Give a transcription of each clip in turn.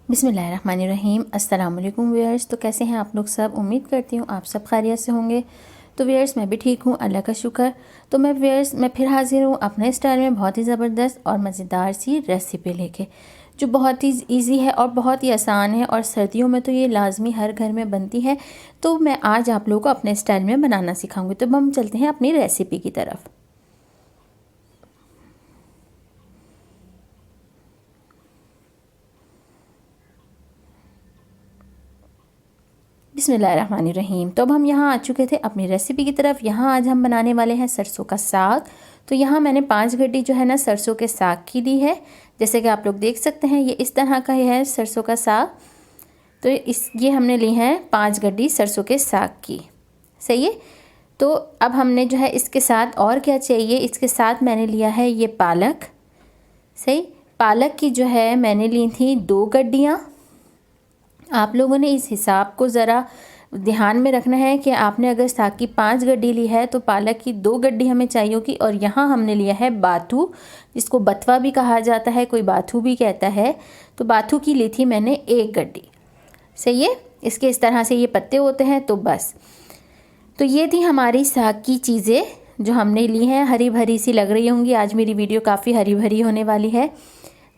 बिस्मिल्लाहिर्रहमानिर्रहीम। अस्सलाम वालेकुम व्यूअर्स। तो कैसे हैं आप लोग सब? उम्मीद करती हूँ आप सब खैरियत से होंगे। तो व्यूअर्स मैं भी ठीक हूँ, अल्लाह का शुक्र। तो मैं फिर हाज़िर हूँ अपने स्टाइल में बहुत ही ज़बरदस्त और मज़ेदार सी रेसिपी लेके, जो बहुत ही ईजी है और बहुत ही आसान है और सर्दियों में तो ये लाजमी हर घर में बनती है। तो मैं आज आप लोगों को अपने स्टाइल में बनाना सिखाऊंगी। तो हम चलते हैं अपनी रेसिपी की तरफ। बिस्मिल्लाहिर्रहमानिर्रहीम। तो अब हम यहाँ आ चुके थे अपनी रेसिपी की तरफ। यहाँ आज हम बनाने वाले हैं सरसों का साग। तो यहाँ मैंने 5 गड्डी जो है ना सरसों के साग की ली है। जैसे कि आप लोग देख सकते हैं ये इस तरह का है सरसों का साग। तो ये हमने ली है 5 गड्डी सरसों के साग की। सही है। तो अब हमने जो है इसके साथ और क्या चाहिए, इसके साथ मैंने लिया है ये पालक। सही, पालक की जो है मैंने ली थी 2 गड्डियाँ। आप लोगों ने इस हिसाब को ज़रा ध्यान में रखना है कि आपने अगर साग की 5 गड्डी ली है तो पालक की 2 गड्डी हमें चाहिए होगी। और यहाँ हमने लिया है बाथू, जिसको बथवा भी कहा जाता है, कोई बाथू भी कहता है। तो बाथू की ली थी मैंने 1 गड्डी। सही है। इसके इस तरह से ये पत्ते होते हैं। तो बस, तो ये थी हमारी साग की चीज़ें जो हमने ली हैं। हरी भरी सी लग रही होंगी, आज मेरी वीडियो काफ़ी हरी भरी होने वाली है।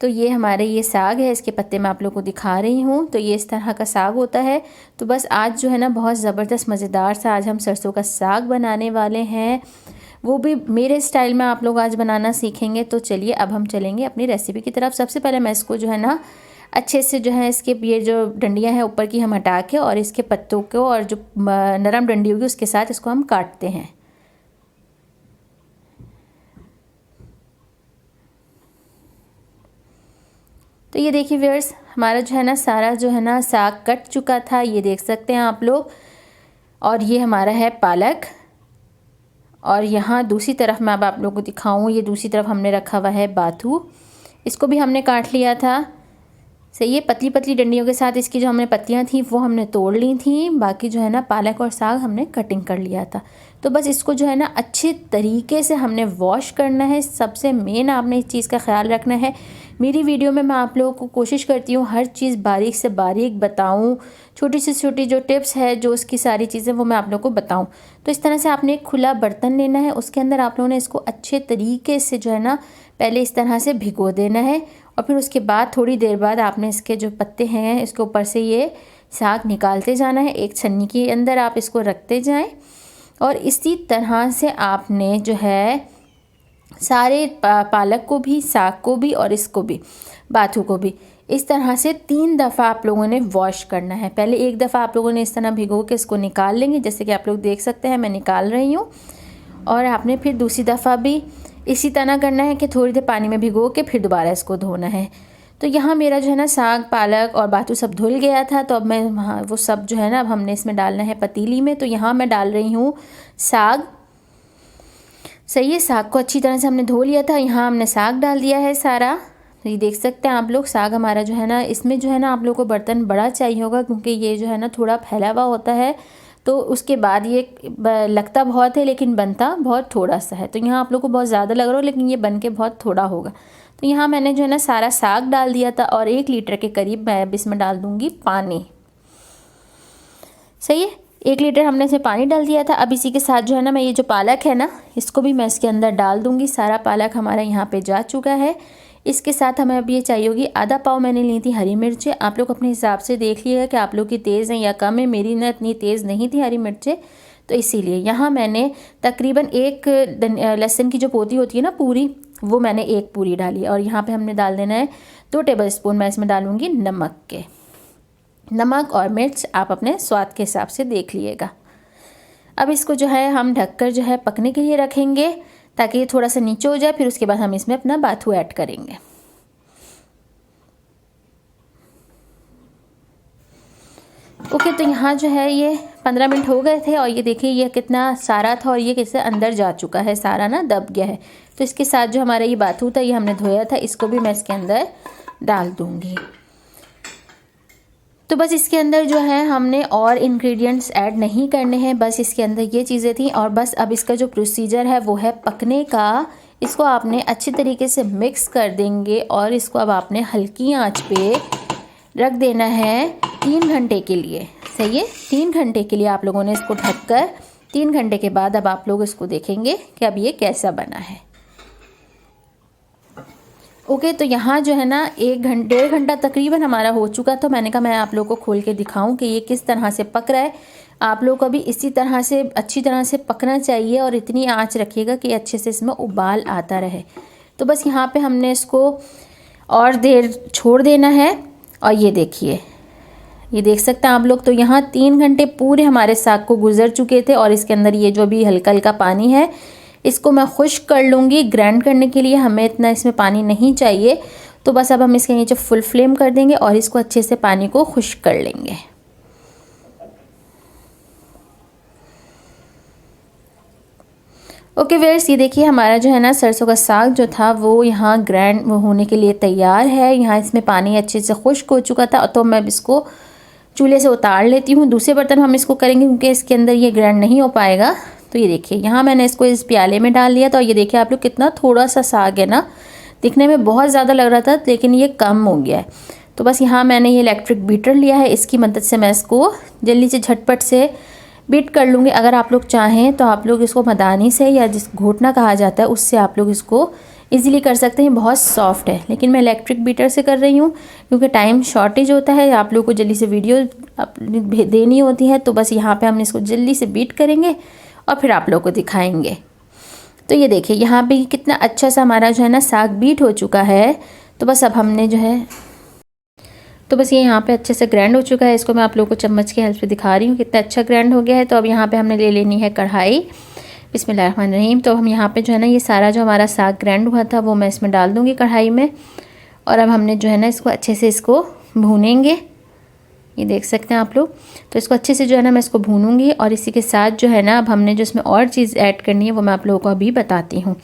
तो ये हमारे ये साग है, इसके पत्ते मैं आप लोगों को दिखा रही हूँ। तो ये इस तरह का साग होता है। तो बस आज जो है ना बहुत ज़बरदस्त मज़ेदार सा आज हम सरसों का साग बनाने वाले हैं, वो भी मेरे स्टाइल में आप लोग आज बनाना सीखेंगे। तो चलिए अब हम चलेंगे अपनी रेसिपी की तरफ। सबसे पहले मैं इसको जो है ना अच्छे से जो है इसके ये जो डंडियाँ हैं ऊपर की हम हटा के और इसके पत्तों को और जो नरम डंडी होगी उसके साथ इसको हम काटते हैं। तो ये देखिए व्यूअर्स, हमारा जो है ना सारा जो है ना साग कट चुका था, ये देख सकते हैं आप लोग। और ये हमारा है पालक। और यहाँ दूसरी तरफ मैं अब आप लोगों को दिखाऊं, ये दूसरी तरफ हमने रखा हुआ है बाथू, इसको भी हमने काट लिया था। सही है। पतली पतली डंडियों के साथ इसकी जो हमने पत्तियां थी वो हमने तोड़ ली थी। बाकी जो है ना पालक और साग हमने कटिंग कर लिया था। तो बस इसको जो है ना अच्छे तरीके से हमने वॉश करना है। सबसे मेन आपने इस चीज़ का ख्याल रखना है। मेरी वीडियो में मैं आप लोगों को कोशिश करती हूँ हर चीज़ बारीक से बारीक बताऊँ, छोटी से छोटी जो टिप्स है जो उसकी सारी चीज़ें वो मैं आप लोगों को बताऊँ। तो इस तरह से आपने एक खुला बर्तन लेना है, उसके अंदर आप लोगों ने इसको अच्छे तरीके से जो है ना पहले इस तरह से भिगो देना है। और फिर उसके बाद थोड़ी देर बाद आपने इसके जो पत्ते हैं इसके ऊपर से ये साग निकालते जाना है। एक छन्नी के अंदर आप इसको रखते जाएं और इसी तरह से आपने जो है सारे पालक को भी, साग को भी और इसको भी, बाथू को भी इस तरह से 3 दफ़ा आप लोगों ने वॉश करना है। पहले एक दफ़ा आप लोगों ने इस तरह भिगो के इसको निकाल लेंगे, जैसे कि आप लोग देख सकते हैं मैं निकाल रही हूँ। और आपने फिर दूसरी दफ़ा भी इसी तरह करना है कि थोड़ी देर पानी में भिगो के फिर दोबारा इसको धोना है। तो यहाँ मेरा जो है ना साग, पालक और बाथू सब धुल गया था। तो अब मैं वो सब जो है ना अब हमने इसमें डालना है पतीली में। तो यहाँ मैं डाल रही हूँ साग। सही है। साग को अच्छी तरह से हमने धो लिया था, यहाँ हमने साग डाल दिया है सारा। तो ये देख सकते हैं आप लोग साग हमारा जो है ना, इसमें जो है ना आप लोग को बर्तन बड़ा चाहिए होगा क्योंकि ये जो है ना थोड़ा फैला हुआ होता है। तो उसके बाद ये लगता बहुत है लेकिन बनता बहुत थोड़ा सा है। तो यहाँ आप लोग को बहुत ज़्यादा लग रहा हो लेकिन ये बन के बहुत थोड़ा होगा। तो यहाँ मैंने जो है ना सारा साग डाल दिया था और 1 लीटर के करीब मैं अब इसमें डाल दूँगी पानी। सही है। 1 लीटर हमने इसमें पानी डाल दिया था। अब इसी के साथ जो है ना मैं ये जो पालक है ना इसको भी मैं इसके अंदर डाल दूँगी। सारा पालक हमारा यहाँ पे जा चुका है। इसके साथ हमें अब ये चाहिए होगी आधा पाव मैंने ली थी हरी मिर्चें। आप लोग अपने हिसाब से देख लिएगा कि आप लोग की तेज़ हैं या कम है। मेरी ना इतनी तेज़ नहीं थी हरी मिर्चें, तो इसीलिए यहाँ मैंने तकरीबन 1 लहसुन की जो पोती होती है ना पूरी, वो मैंने 1 पूरी डाली। और यहाँ पे हमने डाल देना है 2 टेबल स्पून मैं इसमें डालूँगी नमक के। नमक और मिर्च आप अपने स्वाद के हिसाब से देख लिएगा। अब इसको जो है हम ढककर जो है पकने के लिए रखेंगे ताकि ये थोड़ा सा नीचे हो जाए। फिर उसके बाद हम इसमें अपना बाथू ऐड करेंगे। ओके, तो यहाँ जो है ये 15 मिनट हो गए थे और ये देखिए ये कितना सारा था और ये कैसे अंदर जा चुका है, सारा ना दब गया है। तो इसके साथ जो हमारा ये बाथू था ये हमने धोया था, इसको भी मैं इसके अंदर डाल दूँगी। तो बस इसके अंदर जो है हमने और इंग्रेडिएंट्स ऐड नहीं करने हैं, बस इसके अंदर ये चीज़ें थी। और बस अब इसका जो प्रोसीजर है वो है पकने का। इसको आपने अच्छी तरीके से मिक्स कर देंगे और इसको अब आपने हल्की आंच पे रख देना है 3 घंटे के लिए। सही है, 3 घंटे के लिए आप लोगों ने इसको ढककर 3 घंटे के बाद अब आप लोग इसको देखेंगे कि अब ये कैसा बना है। ओके, तो यहाँ जो है ना 1-1.5 घंटा तकरीबन हमारा हो चुका था। मैंने कहा मैं आप लोगों को खोल के दिखाऊं कि ये किस तरह से पक रहा है। आप लोग को भी इसी तरह से अच्छी तरह से पकना चाहिए और इतनी आंच रखिएगा कि अच्छे से इसमें उबाल आता रहे। तो बस यहाँ पे हमने इसको और देर छोड़ देना है। और ये देखिए, ये देख सकते हैं आप लोग। तो यहाँ 3 घंटे पूरे हमारे साग को गुजर चुके थे और इसके अंदर ये जो भी हल्का हल्का पानी है इसको मैं खुश्क कर लूँगी। ग्राइंड करने के लिए हमें इतना इसमें पानी नहीं चाहिए। तो बस अब हम इसके नीचे फुल फ्लेम कर देंगे और इसको अच्छे से पानी को खुश्क कर लेंगे। ओके व्यूअर्स, ये देखिए हमारा जो है ना सरसों का साग जो था वो यहाँ ग्राइंड होने के लिए तैयार है। यहाँ इसमें पानी अच्छे से खुश्क हो चुका था। तो मैं इसको चूल्हे से उतार लेती हूँ। दूसरे बर्तन हम इसको करेंगे क्योंकि इसके अंदर ये ग्राइंड नहीं हो पाएगा। तो ये देखिए यहाँ मैंने इसको इस प्याले में डाल लिया था। और ये देखिए आप लोग कितना थोड़ा सा साग है ना, दिखने में बहुत ज़्यादा लग रहा था लेकिन ये कम हो गया है। तो बस यहाँ मैंने ये इलेक्ट्रिक बीटर लिया है, इसकी मदद से मैं इसको जल्दी से झटपट से बीट कर लूँगी। अगर आप लोग चाहें तो आप लोग इसको मदानी से या जिस घोटना कहा जाता है उससे आप लोग इसको इजीली कर सकते हैं। बहुत सॉफ्ट है, लेकिन मैं इलेक्ट्रिक बीटर से कर रही हूँ क्योंकि टाइम शॉर्टेज होता है, आप लोग को जल्दी से वीडियो देनी होती है। तो बस यहाँ पे हम इसको जल्दी से बीट करेंगे और फिर आप लोग को दिखाएंगे। तो ये देखिए यहाँ पे कितना अच्छा सा हमारा जो है ना साग बीट हो चुका है। तो बस अब हमने जो है तो बस ये यहाँ पे अच्छे से ग्राइंड हो चुका है। इसको मैं आप लोगों को चम्मच की हेल्प से दिखा रही हूँ कितना अच्छा ग्राइंड हो गया है। तो अब यहाँ पे हमने ले लेनी है कढ़ाई। बिस्मिल्लाहिर्रहमानिर्रहीम। तो हम यहाँ पे जो है ना ये सारा जो हमारा साग ग्राइंड हुआ था वो मैं इसमें डाल दूँगी कढ़ाई में। और अब हमने जो है ना इसको अच्छे से इसको भूनेंगे। ये देख सकते हैं आप लोग। तो इसको अच्छे से जो है ना मैं इसको भूनूंगी। और इसी के साथ जो है ना अब हमने जो इसमें और चीज़ ऐड करनी है वो मैं आप लोगों को अभी बताती हूँ।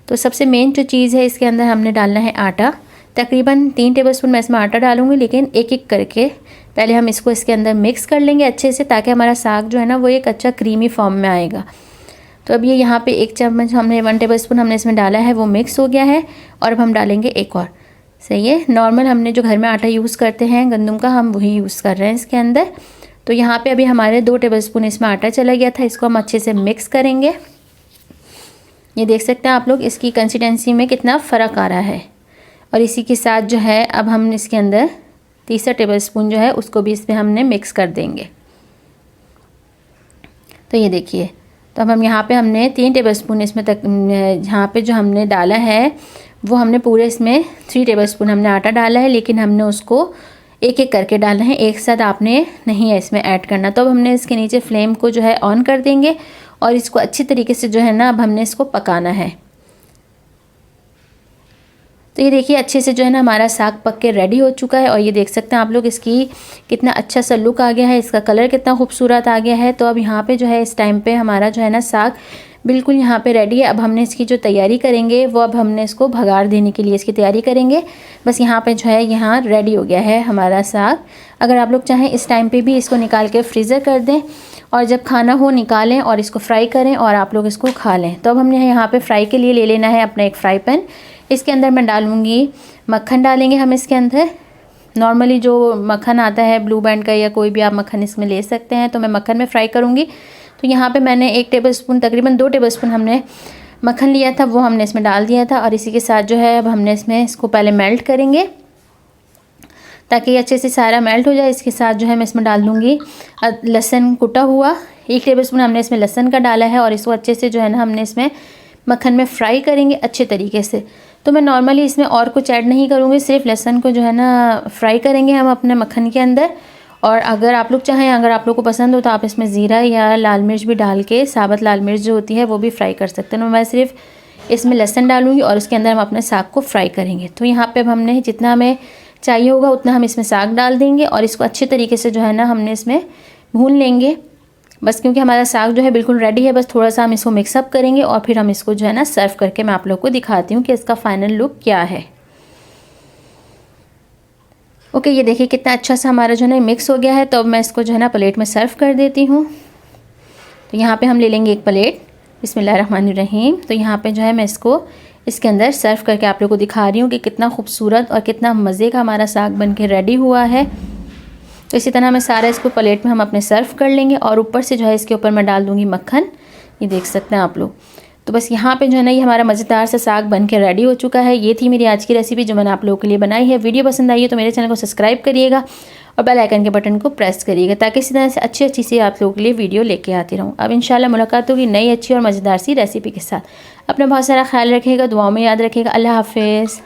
तो सबसे मेन जो चीज़ है इसके अंदर हमने डालना है आटा। तकरीबन 3 टेबलस्पून मैं इसमें आटा डालूंगी, लेकिन एक एक करके पहले हम इसको इसके अंदर मिक्स कर लेंगे अच्छे से, ताकि हमारा साग जो है ना वो एक अच्छा क्रीमी फॉर्म में आएगा। तो अब ये यहाँ पे 1 चम्मच हमने 1 टेबलस्पून हमने इसमें डाला है, वो मिक्स हो गया है। और अब हम डालेंगे एक और। सही है, नॉर्मल हमने जो घर में आटा यूज़ करते हैं गंदम का, हम वही यूज़ कर रहे हैं इसके अंदर। तो यहाँ पे अभी हमारे 2 टेबलस्पून इसमें आटा चला गया था। इसको हम अच्छे से मिक्स करेंगे। ये देख सकते हैं आप लोग इसकी कंसिस्टेंसी में कितना फ़र्क आ रहा है। और इसी के साथ जो है अब हम इसके अंदर तीसरा टेबलस्पून जो है उसको भी इसमें हमने मिक्स कर देंगे। तो ये देखिए, तो अब हम यहाँ पे हमने 3 टेबलस्पून इसमें तक यहाँ पे जो हमने डाला है वो हमने पूरे इसमें 3 टेबलस्पून हमने आटा डाला है, लेकिन हमने उसको एक एक करके डालना है, एक साथ आपने नहीं है इसमें ऐड करना। तो अब हमने इसके नीचे फ्लेम को जो है ऑन कर देंगे और इसको अच्छी तरीके से जो है ना अब हमने इसको पकाना है। तो ये देखिए अच्छे से जो है ना हमारा साग पक के रेडी हो चुका है। और ये देख सकते हैं आप लोग इसकी कितना अच्छा सा लुक आ गया है, इसका कलर कितना खूबसूरत आ गया है। तो अब यहाँ पे जो है इस टाइम पे हमारा जो है ना साग बिल्कुल यहाँ पे रेडी है। अब हमने इसकी जो तैयारी करेंगे वो अब हमने इसको भगार देने के लिए इसकी तैयारी करेंगे। बस यहाँ पे जो है यहाँ रेडी हो गया है हमारा साग। अगर आप लोग चाहें इस टाइम पे भी इसको निकाल के फ्रीज़र कर दें और जब खाना हो निकालें और इसको फ्राई करें और आप लोग इसको खा लें। तो अब हमने यहाँ पे फ्राई के लिए ले लेना है अपना एक फ्राई पैन। इसके अंदर मैं डालूँगी मक्खन, डालेंगे हम इसके अंदर। नॉर्मली जो मक्खन आता है ब्लू बैंड का या कोई भी आप मक्खन इसमें ले सकते हैं। तो मैं मक्खन में फ्राई करूँगी। तो यहाँ पे मैंने 1 टेबलस्पून तकरीबन 2 टेबलस्पून हमने मक्खन लिया था, वो हमने इसमें डाल दिया था। और इसी के साथ जो है अब हमने इसमें इसको पहले मेल्ट करेंगे ताकि अच्छे से सारा मेल्ट हो जाए। इसके साथ जो है मैं इसमें डाल दूँगी लहसुन कुटा हुआ। 1 टेबलस्पून हमने इसमें लहसुन का डाला है और इसको अच्छे से जो है ना हमने इसमें मक्खन में फ्राई करेंगे अच्छे तरीके से। तो मैं नॉर्मली इसमें और कुछ ऐड नहीं करूँगी, सिर्फ लहसुन को जो है ना फ्राई करेंगे हम अपने मक्खन के अंदर। और अगर आप लोग चाहें, अगर आप लोग को पसंद हो तो आप इसमें ज़ीरा या लाल मिर्च भी डाल के, साबुत लाल मिर्च जो होती है वो भी फ्राई कर सकते हैं। तो मैं सिर्फ इसमें लहसुन डालूँगी और उसके अंदर हम अपने साग को फ्राई करेंगे। तो यहाँ पे अब हमने जितना हमें चाहिए होगा उतना हम इसमें साग डाल देंगे और इसको अच्छे तरीके से जो है ना हमने इसमें भून लेंगे। बस क्योंकि हमारा साग जो है बिल्कुल रेडी है, बस थोड़ा सा हम इसको मिक्सअप करेंगे और फिर हम इसको जो है ना सर्व करके मैं आप लोग को दिखाती हूँ कि इसका फाइनल लुक क्या है। ओके, ये देखिए कितना अच्छा सा हमारा जो है ना मिक्स हो गया है। तो अब मैं इसको जो है ना प्लेट में सर्व कर देती हूँ। तो यहाँ पे हम ले लेंगे एक प्लेट। बिस्मिल्लाहिर्रहमानिर्रहीम। तो यहाँ पे जो है मैं इसको इसके अंदर सर्व करके आप लोगों को दिखा रही हूँ कि कितना खूबसूरत और कितना मज़े का हमारा साग बन के रेडी हुआ है। तो इसी तरह मैं सारा इसको प्लेट में हम अपने सर्व कर लेंगे और ऊपर से जो है इसके ऊपर मैं डाल दूँगी मक्खन। ये देख सकते हैं आप लोग। तो बस यहाँ पे जो है ना ये हमारा मज़ेदार सा साग बन के रेडी हो चुका है। ये थी मेरी आज की रेसिपी जो मैंने आप लोगों के लिए बनाई है। वीडियो पसंद आई है तो मेरे चैनल को सब्सक्राइब करिएगा और बेल आइकन के बटन को प्रेस करिएगा ताकि इसी तरह से अच्छी सी आप लोगों के लिए वीडियो लेके आती रहूँ। अब इंशाल्लाह मुलाकात होगी नई अच्छी और मज़ेदार सी रेसिपी के साथ। अपना बहुत सारा ख्याल रखिएगा, दुआओं में याद रखिएगा। अल्लाह हाफ़िज़।